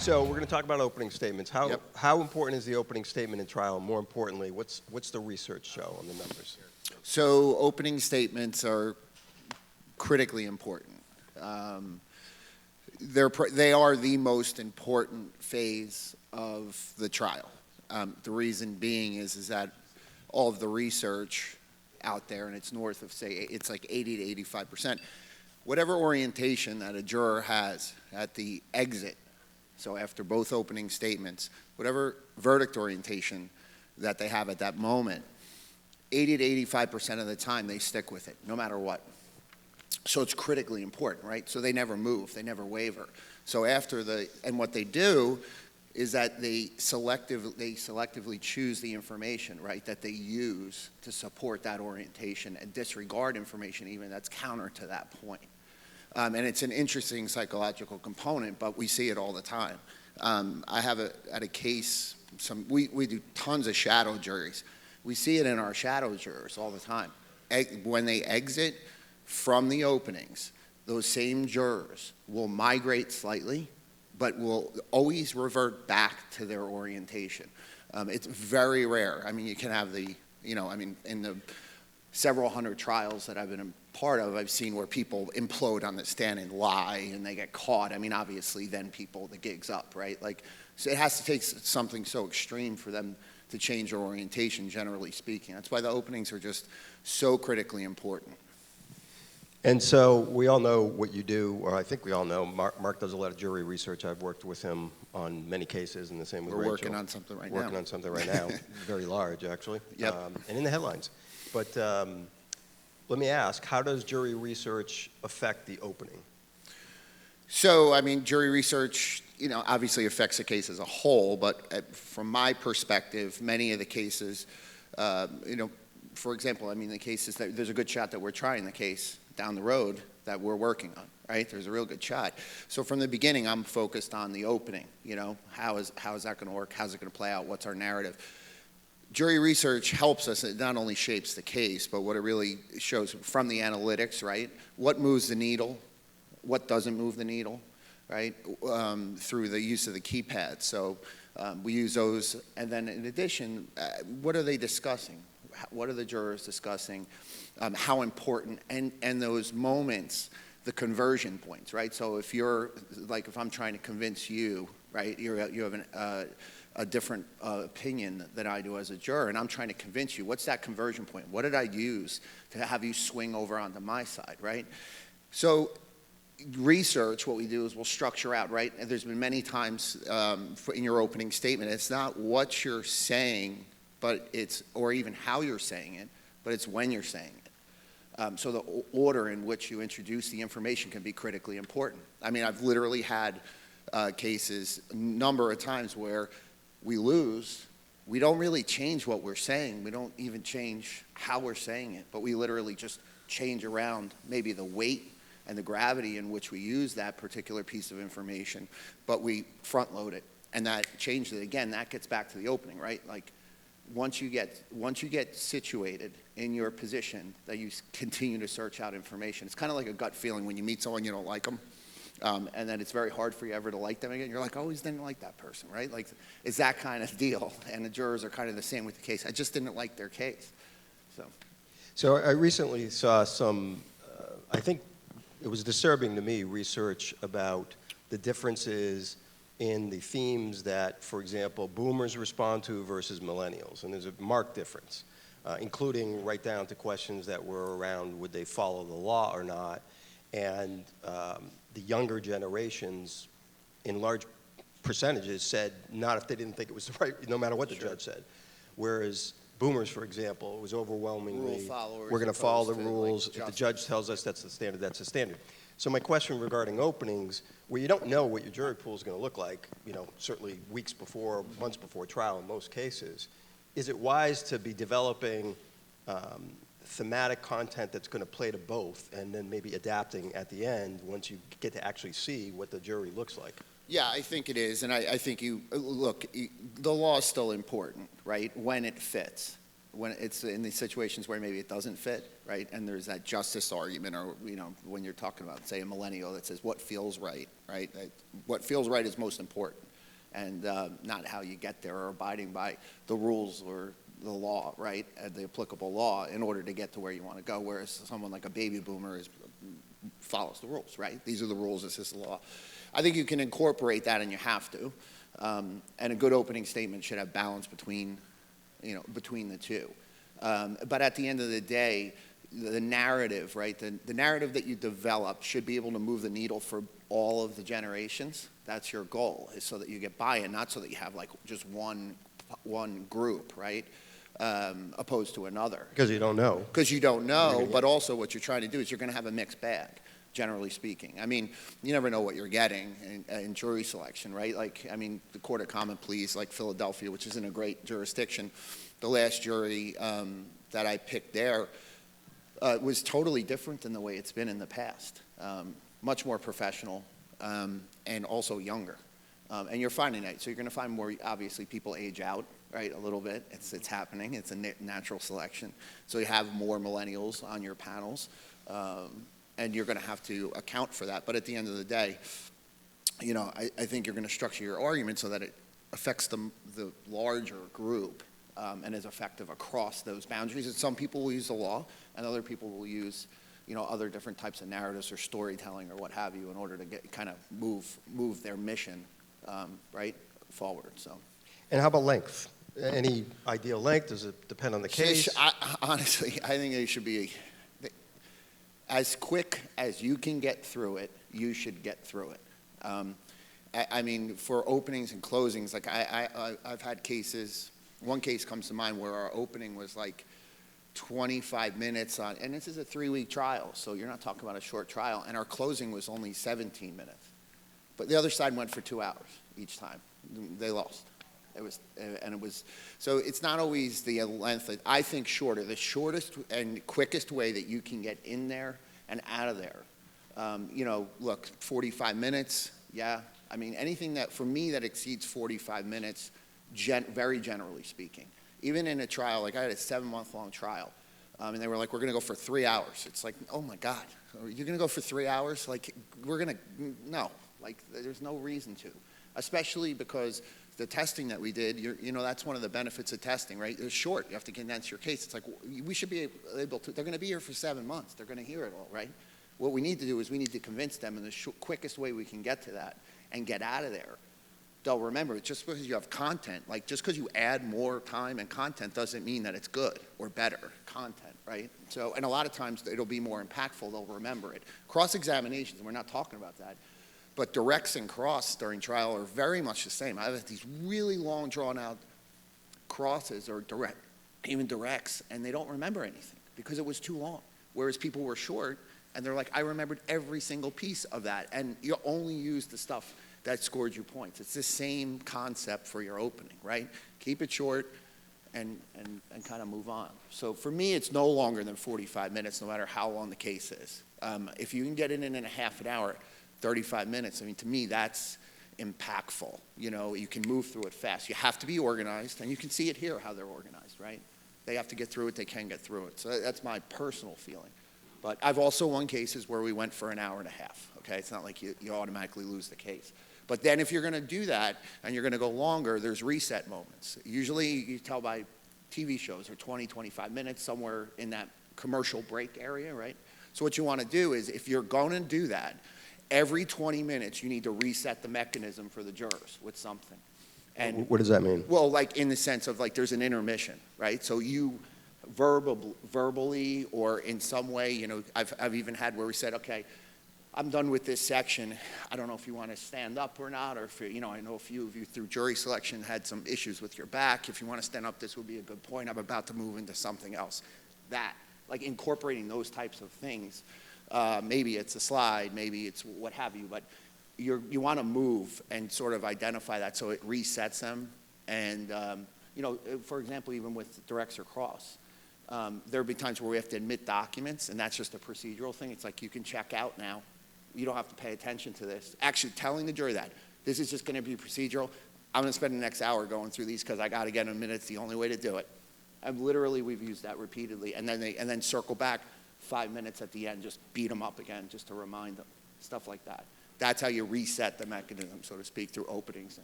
So we're going to talk about opening statements. How Yep. how important is the opening statement in trial? And more importantly, what's the research show on the numbers? So opening statements are critically important. They are the most important phase of the trial. The reason being is that all of the research out there, and it's north of, say, it's like 80 to 85%, whatever orientation that a juror has at the exit, so after both opening statements, whatever verdict orientation that they have at that moment, 80 to 85% of the time they stick with it, no matter what. So it's critically important, right? So they never move, they never waver. So and what they do is that they selectively choose the information, right, that they use to support that orientation and disregard information even that's counter to that point. And it's an interesting psychological component, but we see it all the time. I have at a case, we do tons of shadow juries. We see it in our shadow jurors all the time. When they exit from the openings, those same jurors will migrate slightly, but will always revert back to their orientation. It's very rare. I mean, you can have in the several hundred trials that I've been a part of, I've seen where people implode on the stand and lie and they get caught. I mean, obviously then the gig's up, right? Like, so it has to take something so extreme for them to change their orientation, generally speaking. That's why the openings are just so critically important. And so we all know what you do, or I think we all know. Mark does a lot of jury research. I've worked with him on many cases, and the same with Rachel. We're working on something right now. Working on something right now, very large, actually. Yep. And in the headlines. But let me ask, how does jury research affect the opening? So, I mean, jury research, obviously affects the case as a whole, but from my perspective, many of the cases, for example, I mean, the cases that there's a good shot that we're trying the case down the road that we're working on, right? There's a real good shot. So from the beginning, I'm focused on the opening, how is that going to work? How's it going to play out? What's our narrative? Jury research helps us. It not only shapes the case, but what it really shows from the analytics, right? What moves the needle? What doesn't move the needle, right? Through the use of the keypad. So we use those. And then in addition, what are they discussing? What are the jurors discussing? How important? And those moments, the conversion points, right? So if I'm trying to convince you, right, you have a different opinion than I do as a juror, and I'm trying to convince you, what's that conversion point? What did I use to have you swing over onto my side, right? So research, what we do is we'll structure out, right? And there's been many times in your opening statement, it's not what you're saying, or even how you're saying it, but it's when you're saying it. So the order in which you introduce the information can be critically important. I mean, I've literally had cases a number of times where we lose. We don't really change what we're saying. We don't even change how we're saying it, but we literally just change around maybe the weight and the gravity in which we use that particular piece of information, but we front load it, and that changes it. Again, that gets back to the opening, right? Like, once you get situated in your position, that you continue to search out information. It's kind of like a gut feeling when you meet someone you don't like them, and then it's very hard for you ever to like them again. You're like, I always didn't like that person, right? Like, it's that kind of deal. And the jurors are kind of the same with the case. I just didn't like their case. So I recently saw some, I think it was disturbing to me, research about the differences in the themes that, for example, boomers respond to versus millennials. And there's a marked difference, including right down to questions that were around would they follow the law or not. And the younger generations, in large percentages, said not if they didn't think it was right, no matter what the judge said. Whereas boomers, for example, it was overwhelmingly, we're going to follow the rules. If the judge tells us that's the standard, that's the standard. So my question regarding openings, where you don't know what your jury pool is going to look like, certainly weeks before, months before trial in most cases, is it wise to be developing thematic content that's going to play to both and then maybe adapting at the end once you get to actually see what the jury looks like? Yeah, I think it is, and I think the law is still important, right, when it fits. When it's in these situations where maybe it doesn't fit, right, and there's that justice argument, or, when you're talking about, say, a millennial that says what feels right, right, what feels right is most important. and not how you get there or abiding by the rules or the law, right, the applicable law in order to get to where you want to go, whereas someone like a baby boomer follows the rules, right? These are the rules, this is the law. I think you can incorporate that, and you have to, and a good opening statement should have balance between the two. But at the end of the day, the narrative, right, the narrative that you develop should be able to move the needle for all of the generations. That's your goal, is so that you get buy-in, not so that you have like just one group, right, opposed to another. Because you don't know. Because you don't know, but also what you're trying to do is you're going to have a mixed bag, generally speaking. I mean, you never know what you're getting in jury selection, right? Like, I mean, the Court of Common Pleas, like Philadelphia, which isn't a great jurisdiction, the last jury that I picked there was totally different than the way it's been in the past. Much more professional and also younger. And you're finding that. So you're going to find more, obviously, people age out, right, a little bit. It's happening. It's a natural selection. So you have more millennials on your panels, and you're going to have to account for that. But at the end of the day, you know, I think you're going to structure your argument so that it affects the larger group and is effective across those boundaries. And some people will use the law, and other people will use, you know, other different types of narratives or storytelling or what have you in order to get kind of move their mission right forward. So. And how about length? Any ideal length? Does it depend on the case? Honestly, I think it should be as quick as you can get through it. You should get through it. I mean, for openings and closings, like I've had cases. One case comes to mind where our opening was like 25 minutes on, and this is a 3-week trial, so you're not talking about a short trial, and our closing was only 17 minutes. But the other side went for 2 hours each time. They lost. So it's not always the length. I think shorter. The shortest and quickest way that you can get in there and out of there. You know, look, 45 minutes, yeah. I mean, anything that, for me, that exceeds 45 minutes, very generally speaking. Even in a trial, like I had a 7-month-long trial, and they were like, we're going to go for 3 hours. It's like, oh my God, are you going to go for 3 hours? Like, no. Like, there's no reason to, especially because the testing that we did, you know, that's one of the benefits of testing, right? It's short. You have to condense your case. It's like, we should be able to, they're going to be here for 7 months. They're going to hear it all, right? What we need to do is we need to convince them in the quickest way we can get to that and get out of there. They'll remember, just because you have content, like just because you add more time and content doesn't mean that it's good or better content, right? So, and a lot of times it'll be more impactful. They'll remember it. Cross-examinations, we're not talking about that. But directs and cross during trial are very much the same. I've had these really long, drawn-out crosses or even directs, and they don't remember anything because it was too long. Whereas people were short, and they're like, I remembered every single piece of that, and you only use the stuff that scored you points. It's the same concept for your opening, right? Keep it short and kind of move on. So for me, it's no longer than 45 minutes, no matter how long the case is. If you can get it in a half an hour, 35 minutes, I mean, to me, that's impactful. You know, you can move through it fast. You have to be organized, and you can see it here, how they're organized, right? They have to get through it, they can get through it. So that's my personal feeling. But I've also won cases where we went for an hour and a half, okay? It's not like you automatically lose the case. But then if you're going to do that and you're going to go longer, there's reset moments. Usually you tell by TV shows are 20, 25 minutes, somewhere in that commercial break area, right? So what you want to do is if you're going to do that, every 20 minutes you need to reset the mechanism for the jurors with something. And what does that mean? Well, like in the sense of like there's an intermission, right? So you verbally or in some way, you know, I've even had where we said, okay, I'm done with this section. I don't know if you want to stand up or not, or if you know, I know a few of you through jury selection had some issues with your back. If you want to stand up, this would be a good point. I'm about to move into something else. That, like incorporating those types of things. Maybe it's a slide, maybe it's what have you, but you want to move and sort of identify that so it resets them. And, you know, for example, even with directs or cross, there'll be times where we have to admit documents, and that's just a procedural thing. It's like you can check out now. You don't have to pay attention to this. Actually telling the jury that this is just going to be procedural. I'm going to spend the next hour going through these because I got to get in a minute. It's the only way to do it. And literally, we've used that repeatedly. And then circle back 5 minutes at the end, just beat them up again just to remind them, stuff like that. That's how you reset the mechanism, so to speak, through openings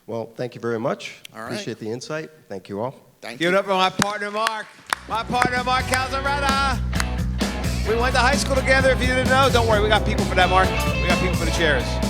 Well, thank you very much. All right. Appreciate the insight. Thank you all. Thank Give you. it up for my partner, Mark. My partner, Mark Calzaretta. We went to high school together. If you didn't know, don't worry. We got people for that, Mark. We got people for the chairs.